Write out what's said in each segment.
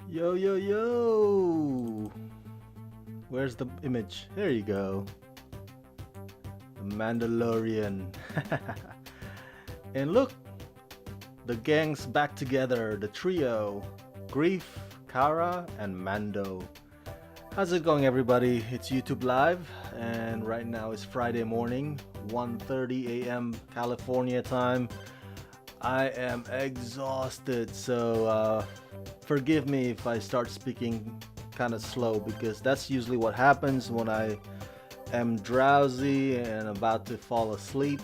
Yo, yo, yo! Where's the image? There you go. The Mandalorian. And look! The gang's back together, the trio. Grief, Kara, and Mando. How's it going, everybody? It's YouTube Live, and right now it's Friday morning, 1:30 a.m. California time. I am exhausted, so forgive me if I start speaking kind of slow, because that's usually what happens when I am drowsy and about to fall asleep.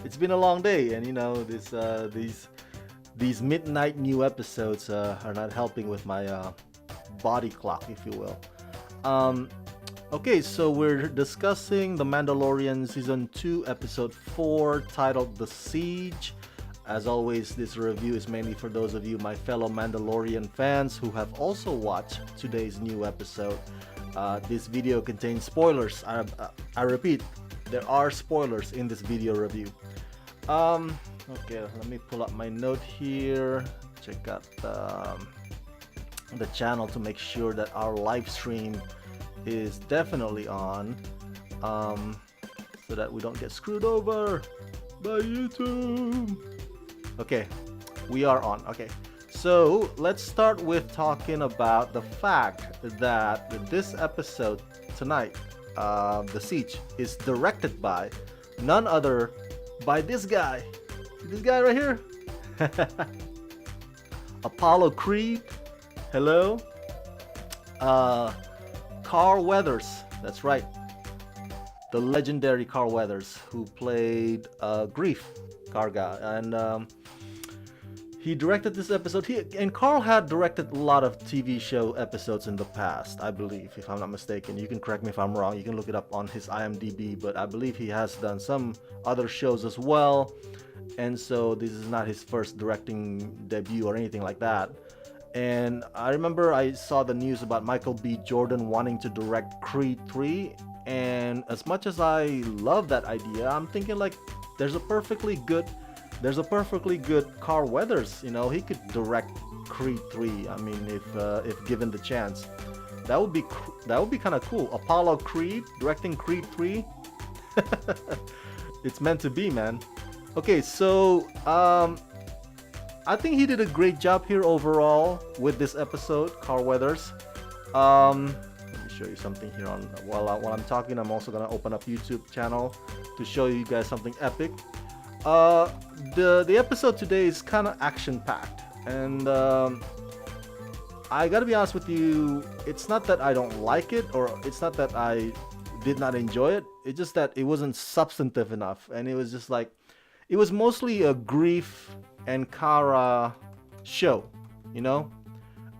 It's been a long day, and you know these midnight new episodes are not helping with my body clock, if you will. Okay, so we're discussing The Mandalorian Season 2, Episode 4, titled The Siege. As always, this review is mainly for those of you, my fellow Mandalorian fans, who have also watched today's new episode. This video contains spoilers. I repeat, there are spoilers in this video review. Okay, let me pull up my note here. Check out the channel to make sure that our live stream is definitely on, so that we don't get screwed over by YouTube. Okay, we are on. Okay, so let's start with talking about the fact that this episode tonight, The Siege, is directed by none other by this guy. See this guy right here? Apollo Creed. Hello. Carl Weathers, that's right, the legendary Carl Weathers, who played Grief Karga, and he directed this episode. And Carl had directed a lot of TV show episodes in the past, I believe, if I'm not mistaken. You can correct me if I'm wrong. You can look it up on his IMDb, but I believe he has done some other shows as well. And so this is not his first directing debut or anything like that. And I remember I saw the news about Michael B. Jordan wanting to direct Creed 3, and as much as I love that idea, I'm thinking like there's a perfectly good Carl Weathers. You know, he could direct Creed 3. I mean, if given the chance, that would be kind of cool. Apollo Creed directing Creed 3. It's meant to be, man. Okay, so I think he did a great job here overall with this episode, Carl Weathers. Let me show you something here on while I'm talking. I'm also gonna open up YouTube channel to show you guys something epic. The episode today is kind of action-packed, and I gotta be honest with you. It's not that I don't like it, or it's not that I did not enjoy it. It's just that it wasn't substantive enough, and it was just like it was mostly a Grief and Kara show, you know.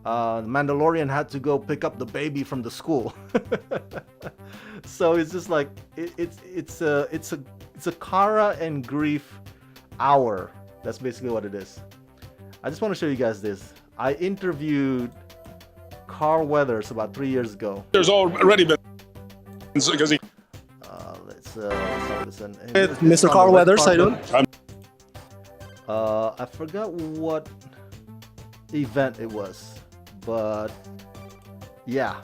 Mandalorian had to go pick up the baby from the school, so it's just like it's a Kara and Grief hour. That's basically what it is. I just want to show you guys this. I interviewed Carl Weathers about 3 years ago. There's already been because he. Let's listen. Mr. Carl Weathers, I don't. I forgot what event it was, but yeah,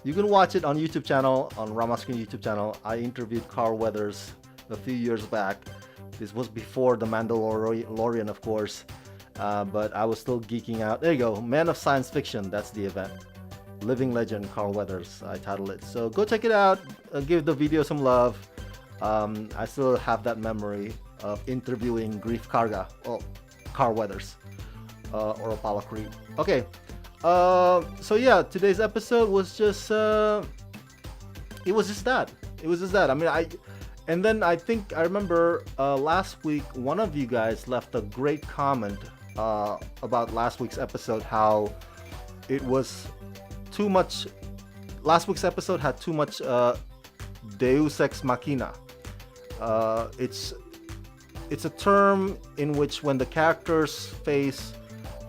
you can watch it on YouTube channel, on Ramascreen YouTube channel. I interviewed Carl Weathers a few years back. This was before The Mandalorian, of course, but I was still geeking out. There you go, Man of Science Fiction, that's the event. Living Legend, Carl Weathers, I titled it. So go check it out, give the video some love. I still have that memory of interviewing Grief Karga, or Carl Weathers, or Apollo Creed. Okay, so yeah, today's episode was just it was just that. I mean, I think I remember last week one of you guys left a great comment about last week's episode, how it was too much. Last week's episode had too much Deus Ex Machina. It's a term in which when the characters face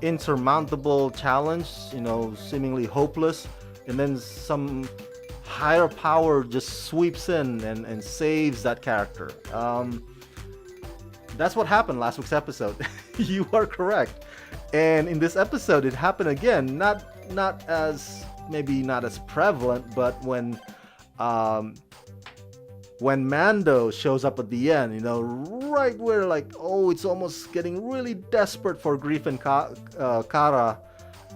insurmountable challenge, you know, seemingly hopeless, and then some higher power just sweeps in and saves that character. That's what happened last week's episode. You are correct. And in this episode, it happened again. Not as maybe not as prevalent, but when Mando shows up at the end, right where like, oh, it's almost getting really desperate for Grief and Kara.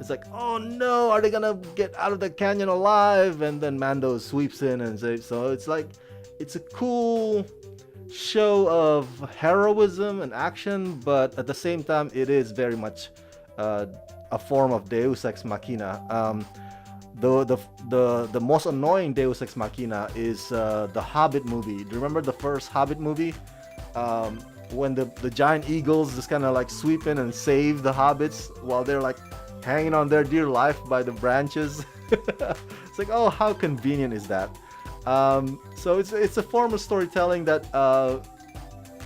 It's like, oh no, are they gonna get out of the canyon alive? And then Mando sweeps in and saves. So it's like, it's a cool show of heroism and action, but at the same time, it is very much a form of Deus Ex Machina. The most annoying Deus Ex Machina is the Hobbit movie. Do you remember the first Hobbit movie? When the giant eagles just kind of like sweep in and save the hobbits while they're like hanging on their dear life by the branches. It's like, oh, how convenient is that? So it's a form of storytelling that,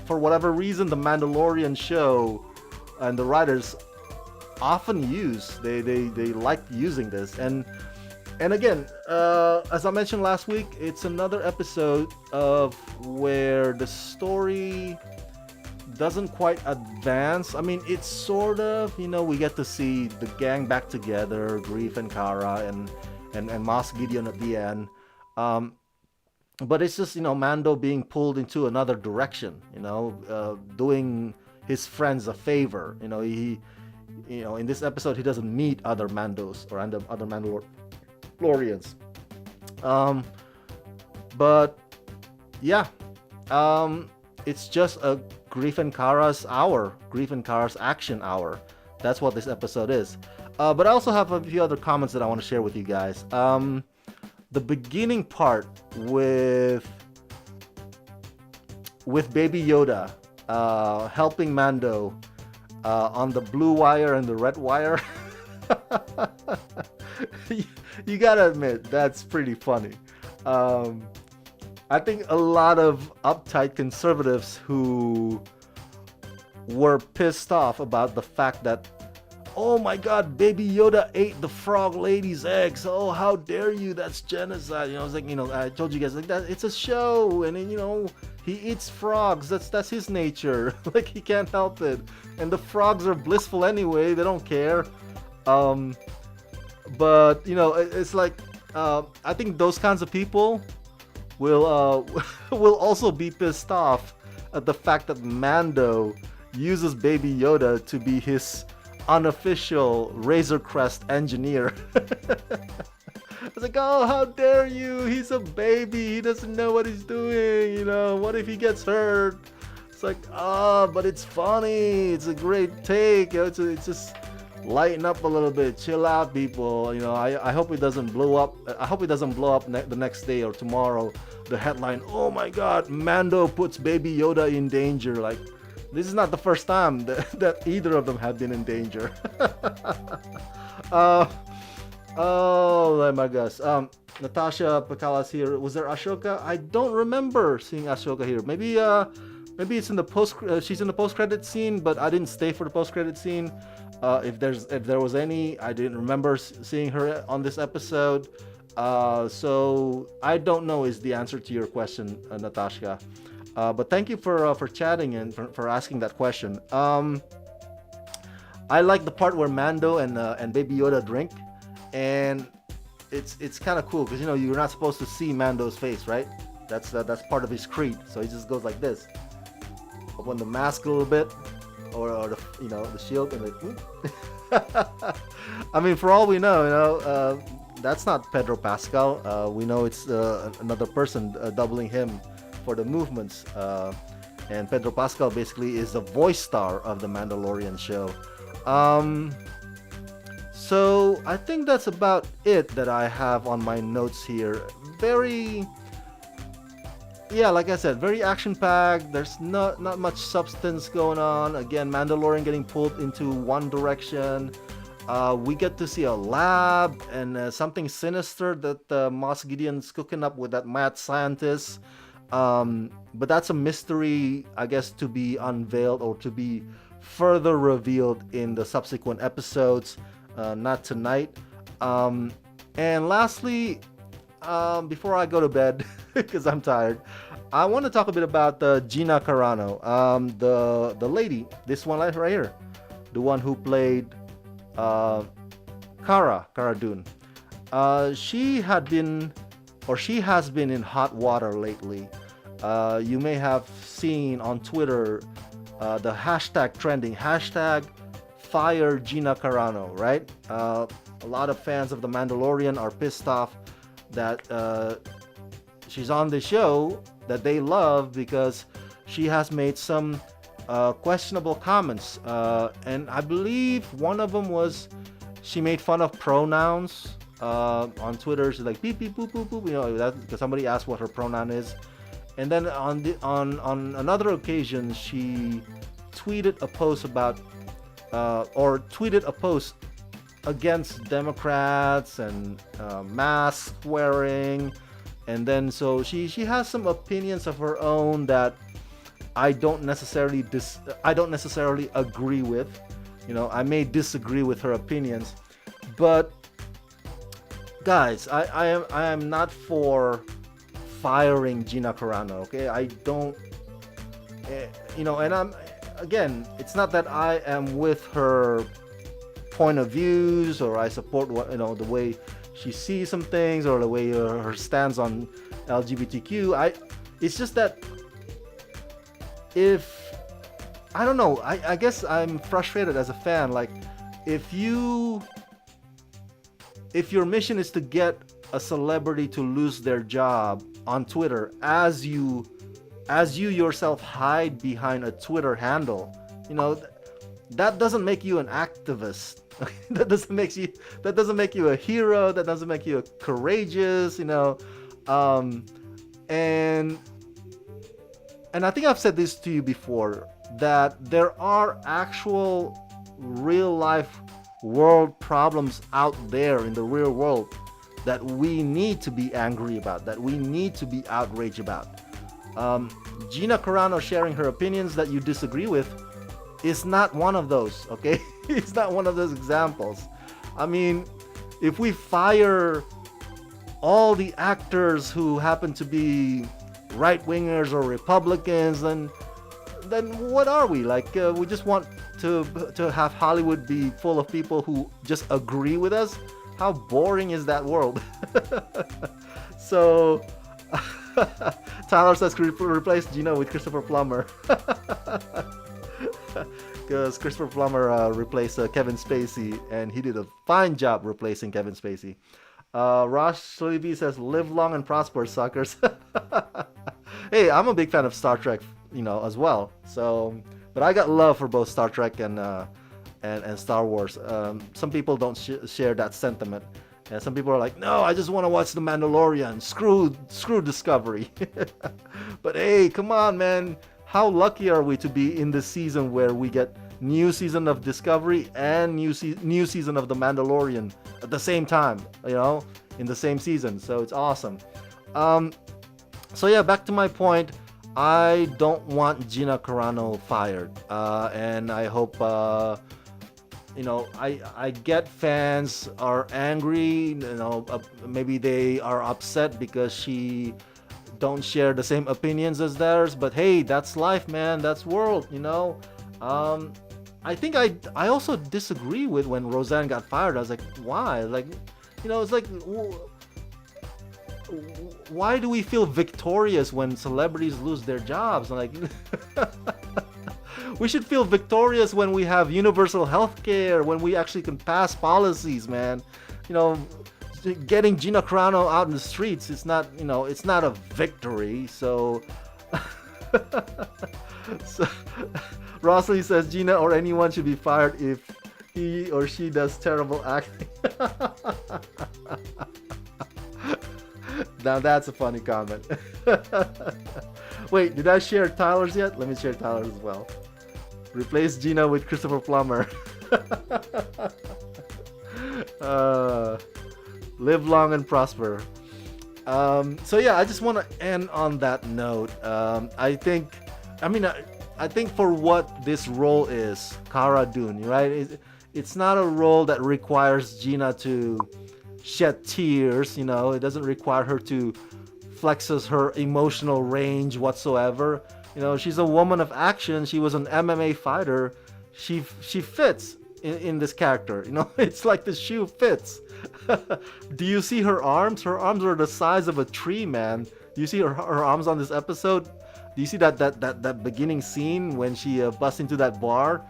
for whatever reason, the Mandalorian show and the writers often use. They like using this, and again, as I mentioned last week, it's another episode of where the story doesn't quite advance. I mean, it's sort of, we get to see the gang back together, Grief and Kara and Moss Gideon at the end. But it's just, Mando being pulled into another direction, doing his friends a favor. He in this episode, he doesn't meet other Mandos or other Mandalorians. But yeah, it's just a Grief and Kara's hour, Grief and Kara's action hour. That's what this episode is. But I also have a few other comments that I want to share with you guys. The beginning part with Baby Yoda helping Mando on the blue wire and the red wire. You gotta admit, that's pretty funny. I think a lot of uptight conservatives who were pissed off about the fact that, oh my god, Baby Yoda ate the frog lady's eggs. Oh, how dare you? That's genocide. It's like, I told you guys, like, that it's a show, and he eats frogs. That's his nature. Like, he can't help it. And the frogs are blissful anyway. They don't care. But it's like, I think those kinds of people will will also be pissed off at the fact that Mando uses Baby Yoda to be his unofficial Razor Crest engineer. It's like, oh, how dare you? He's a baby. He doesn't know what he's doing. What if he gets hurt? It's like, but it's funny. It's a great take. It's just lighten up a little bit. Chill out, people. I hope it doesn't blow up. I hope it doesn't blow up the next day or tomorrow. The headline, oh my god, Mando puts Baby Yoda in danger. Like, this is not the first time that either of them have been in danger. Oh my gosh. Natasha Pakalas here. Was there Ashoka? I don't remember seeing Ashoka here. Maybe it's in the she's in the post-credit scene, but I didn't stay for the post-credit scene. If there was any, I didn't remember seeing her on this episode. So I don't know is the answer to your question, Natasha. But thank you for chatting and for asking that question. I like the part where Mando and Baby Yoda drink, and it's kind of cool because you're not supposed to see Mando's face, right? That's part of his creed. So he just goes like this, open the mask a little bit, or the shield, and like. I mean, for all we know, that's not Pedro Pascal. We know it's another person doubling him for the movements. And Pedro Pascal basically is the voice star of the Mandalorian show. So I think that's about it that I have on my notes here. Like I said, very action-packed. There's not much substance going on. Again, Mandalorian getting pulled into one direction. We get to see a lab and something sinister that Moss Gideon's cooking up with that mad scientist. But that's a mystery, I guess, to be unveiled or to be further revealed in the subsequent episodes. Not tonight. And lastly, before I go to bed, because I'm tired, I want to talk a bit about Gina Carano, the lady, this one right here, the one who played uh, Cara Dune. She has been in hot water lately. You may have seen on Twitter the hashtag trending hashtag fire Gina Carano, right? A lot of fans of The Mandalorian are pissed off that she's on the show that they love because she has made some questionable comments. And I believe one of them was she made fun of pronouns on Twitter. She's like beep beep boop boop boop, you know, that because somebody asked what her pronoun is. And then on another occasion, she tweeted a post about or tweeted a post against Democrats and mask wearing, and then so she has some opinions of her own that I don't necessarily agree with. You know, I may disagree with her opinions, but guys, I am not for firing Gina Carano. Okay, I don't, you know, and I'm again, it's not that I am with her point of views or I support what, you know, the way she sees some things or the way her stance on LGBTQ. It's just that if I don't know, I guess I'm frustrated as a fan. Like, if your mission is to get a celebrity to lose their job on Twitter, as you yourself hide behind a Twitter handle, you know, that doesn't make you an activist. that doesn't make you a hero. That doesn't make you courageous, you know. And I think I've said this to you before, that there are actual real life world problems out there in the real world that we need to be angry about, that we need to be outraged about. Gina Carano sharing her opinions that you disagree with is not one of those, okay? It's not one of those examples. I mean, if we fire all the actors who happen to be right-wingers or Republicans, then what are we? Like, we just want to have Hollywood be full of people who just agree with us? How boring is that world? So, Tyler says replace Gina with Christopher Plummer. Because Christopher Plummer replaced Kevin Spacey, and he did a fine job replacing Kevin Spacey. Rosh Levy says, live long and prosper, suckers. Hey, I'm a big fan of Star Trek, you know, as well. So, but I got love for both Star Trek and Star Wars. Some people don't share that sentiment, and some people are like, no, I just want to watch The Mandalorian. Screw Discovery. But hey, come on, man. How lucky are we to be in this season where we get new season of Discovery and new season of The Mandalorian at the same time, you know, in the same season. So it's awesome. So yeah, back to my point. I don't want Gina Carano fired, and I hope, you know, I get fans are angry, you know, maybe they are upset because she don't share the same opinions as theirs, but hey, that's life, man, that's world, you know. I think I also disagree with when Roseanne got fired. I was like, why? Like, you know, it's like, why do we feel victorious when celebrities lose their jobs? Like, we should feel victorious when we have universal health care, when we actually can pass policies, man. You know, getting Gina Carano out in the streets, it's not, you know, it's not a victory. So, Rossley says Gina or anyone should be fired if he or she does terrible acting. Now that's a funny comment. Wait, did I share Tyler's yet? Let me share Tyler's as well. Replace Gina with Christopher Plummer. Live long and prosper. So yeah, I just want to end on that note. I think for what this role is, Cara Dune, right? It's not a role that requires Gina to shed tears, you know. It doesn't require her to flexes her emotional range whatsoever. You know, she's a woman of action. She was an MMA fighter. She fits in this character. You know, it's like the shoe fits. Do you see her arms? Her arms are the size of a tree, man. Do you see her arms on this episode? Do you see that beginning scene when she busts into that bar?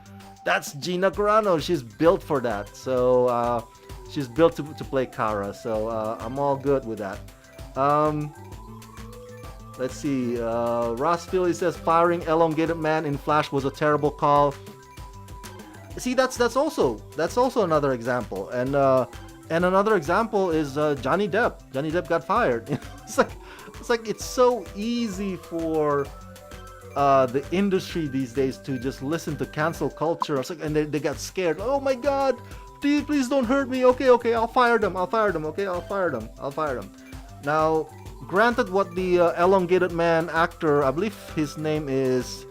That's Gina Carano. She's built for that. So she's built to play Kara. So I'm all good with that. Let's see. Ross Philly says firing Elongated Man in Flash was a terrible call. See, that's also another example. And another example is Johnny Depp. Johnny Depp got fired. It's so easy for the industry these days to just listen to cancel culture. And they got scared. Oh my God, please don't hurt me. Okay, I'll fire them. Okay, I'll fire them. Now, granted, what the Elongated Man actor, I believe his name is.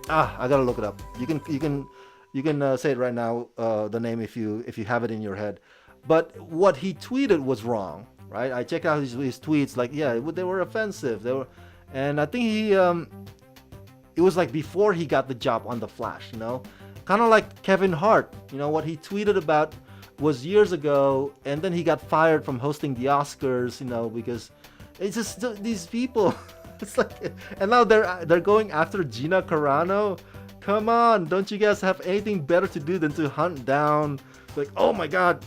I gotta look it up. You can say it right now. The name if you have it in your head. But what he tweeted was wrong, right? I checked out his tweets. Like, yeah, they were offensive. They were, and I think he it was like before he got the job on The Flash. You know, kind of like Kevin Hart. You know, what he tweeted about was years ago, and then he got fired from hosting the Oscars. You know, because it's just these people. It's like, and now they're going after Gina Carano. Come on, don't you guys have anything better to do than to hunt down? Like, oh my God,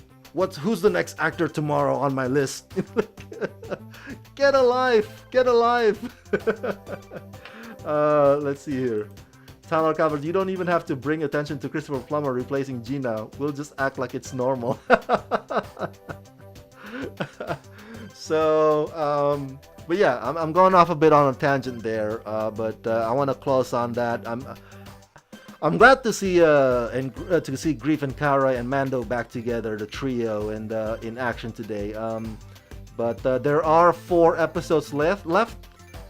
who's the next actor tomorrow on my list? Get a life. Let's see here. Tyler Calvert, you don't even have to bring attention to Christopher Plummer replacing Gina. We'll just act like it's normal. So, but yeah, I'm going off a bit on a tangent there. But I want to close on that. I'm glad to see to see Grief and Kara and Mando back together, the trio, and in action today. But there are 4 episodes left.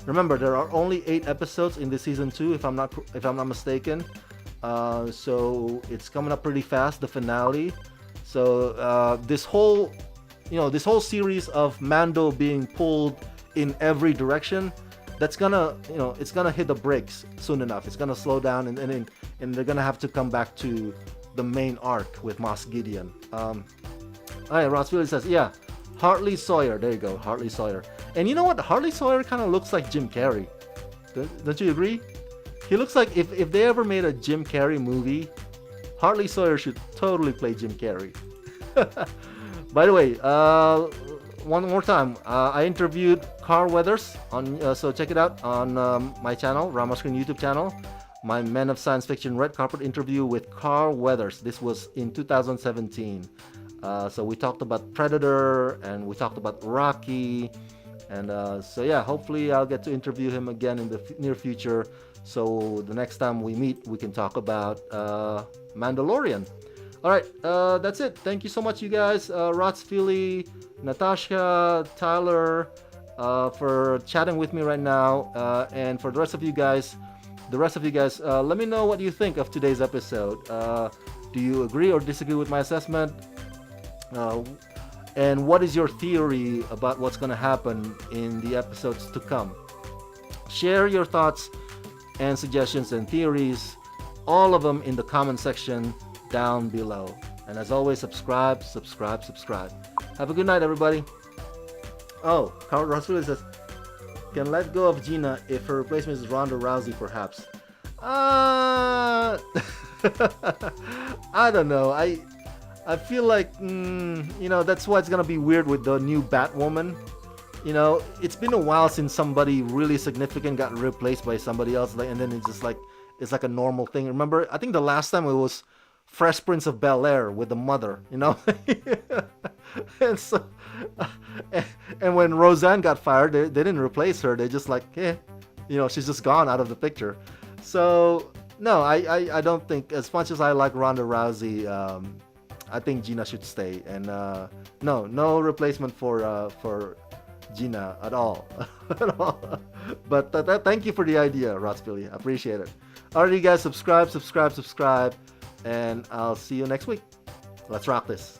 Remember, there are only 8 episodes in the season 2, if I'm not mistaken. So it's coming up pretty fast, the finale. So this whole series of Mando being pulled in every direction, that's gonna, it's gonna hit the brakes soon enough. It's gonna slow down, and they're gonna have to come back to the main arc with Moss Gideon. Alright, Ross Philly says, yeah, Hartley Sawyer. There you go, Hartley Sawyer. And you know what? Hartley Sawyer kind of looks like Jim Carrey. Don't you agree? He looks like if they ever made a Jim Carrey movie, Hartley Sawyer should totally play Jim Carrey. By the way, one more time, I interviewed Carl Weathers on, so check it out on my channel, Rama Screen YouTube channel. My Men of Science Fiction Red Carpet interview with Carl Weathers. This was in 2017. So we talked about Predator and we talked about Rocky. And so yeah, hopefully I'll get to interview him again in the near future. So the next time we meet, we can talk about Mandalorian. All right, that's it. Thank you so much, you guys. Rots Philly, Natasha, Tyler, for chatting with me right now. And for the rest of you guys, let me know what you think of today's episode. Do you agree or disagree with my assessment? And what is your theory about what's going to happen in the episodes to come? Share your thoughts and suggestions and theories, all of them in the comment section down below. And as always, subscribe. Have a good night, everybody. Oh, Carl Roswell says, can let go of Gina if her replacement is Ronda Rousey, perhaps. I don't know. I feel like, that's why it's going to be weird with the new Batwoman. It's been a while since somebody really significant got replaced by somebody else, and then it's like a normal thing. Remember, I think the last time it was Fresh Prince of Bel-Air with the mother, and so, and when Roseanne got fired, they didn't replace her. They just she's just gone out of the picture. So no, I don't think, as much as I like Ronda Rousey, I think Gina should stay, and no replacement for Gina at all. But thank you for the idea, Rotsbilly. I appreciate it. Alright, you guys, subscribe, and I'll see you next week. Let's rock this.